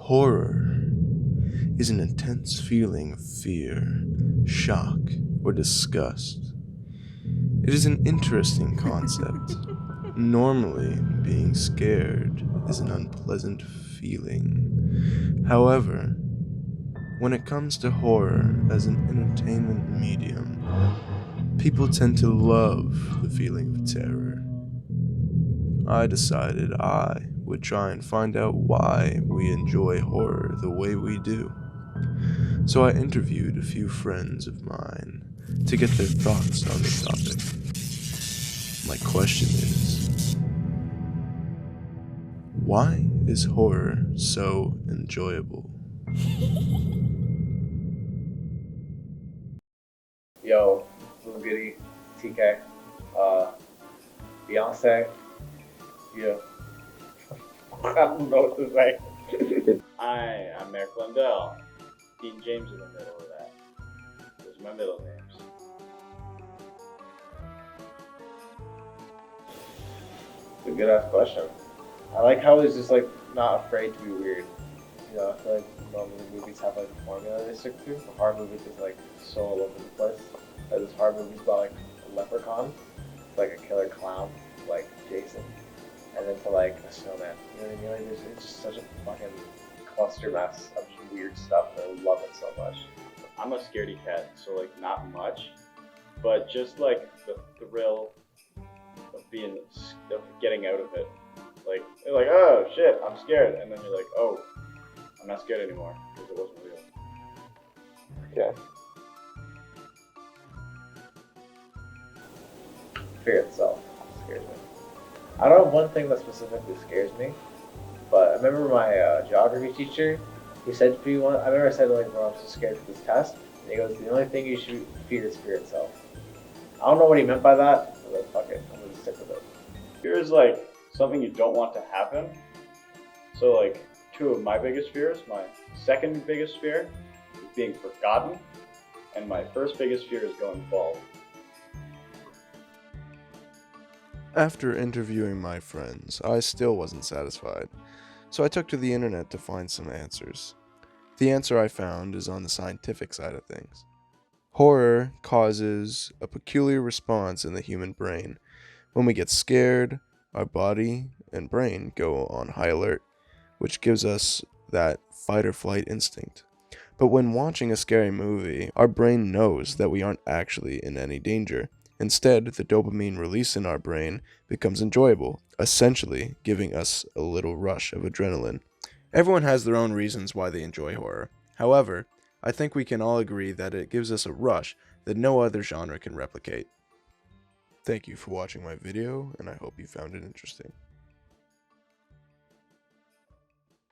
Horror is an intense feeling of fear, shock, or disgust. It is an interesting concept. Normally, being scared is an unpleasant feeling. However, when it comes to horror as an entertainment medium, people tend to love the feeling of terror. I decided I would try and find out why we enjoy horror the way we do. So I interviewed a few friends of mine to get their thoughts on the topic. My question is, why is horror so enjoyable? Yo, Blue Goody, TK, Beyonce, yeah. I don't know what to say. Hi, I'm Mayor Glendale. Dean James in the middle of that. Those are my middle names. It's a good ass question. I like how he's just like not afraid to be weird. You know, I feel like normally movies have like a formula they stick to. The horror movies is like so all over the place. Like this horror movie's about like a leprechaun, like a killer clown, like Jason, and then to like a snowman. You know what I mean? Like it's just such a fucking cluster mess of just weird stuff, and I love it so much. I'm a scaredy cat, so like not much, but just like the thrill of getting out of it. Like you're like, oh shit, I'm scared, and then you're like, oh, I'm not scared anymore because it wasn't real. Okay. Fear itself scares me. I don't have one thing that specifically scares me, but I remember my geography teacher. He said to me one. I remember I said like, "Bro, I'm so scared for this test." And he goes, "The only thing you should fear is fear itself." I don't know what he meant by that, but fuck it, I'm gonna stick with it. Fear is like something you don't want to happen. So like two of my biggest fears, my second biggest fear is being forgotten, and my first biggest fear is going bald. After interviewing my friends, I still wasn't satisfied, so I took to the internet to find some answers. The answer I found is on the scientific side of things. Horror causes a peculiar response in the human brain. When we get scared, our body and brain go on high alert, which gives us that fight or flight instinct. But when watching a scary movie, our brain knows that we aren't actually in any danger. Instead, the dopamine release in our brain becomes enjoyable, essentially giving us a little rush of adrenaline. Everyone has their own reasons why they enjoy horror. However, I think we can all agree that it gives us a rush that no other genre can replicate. Thank you for watching my video, and I hope you found it interesting.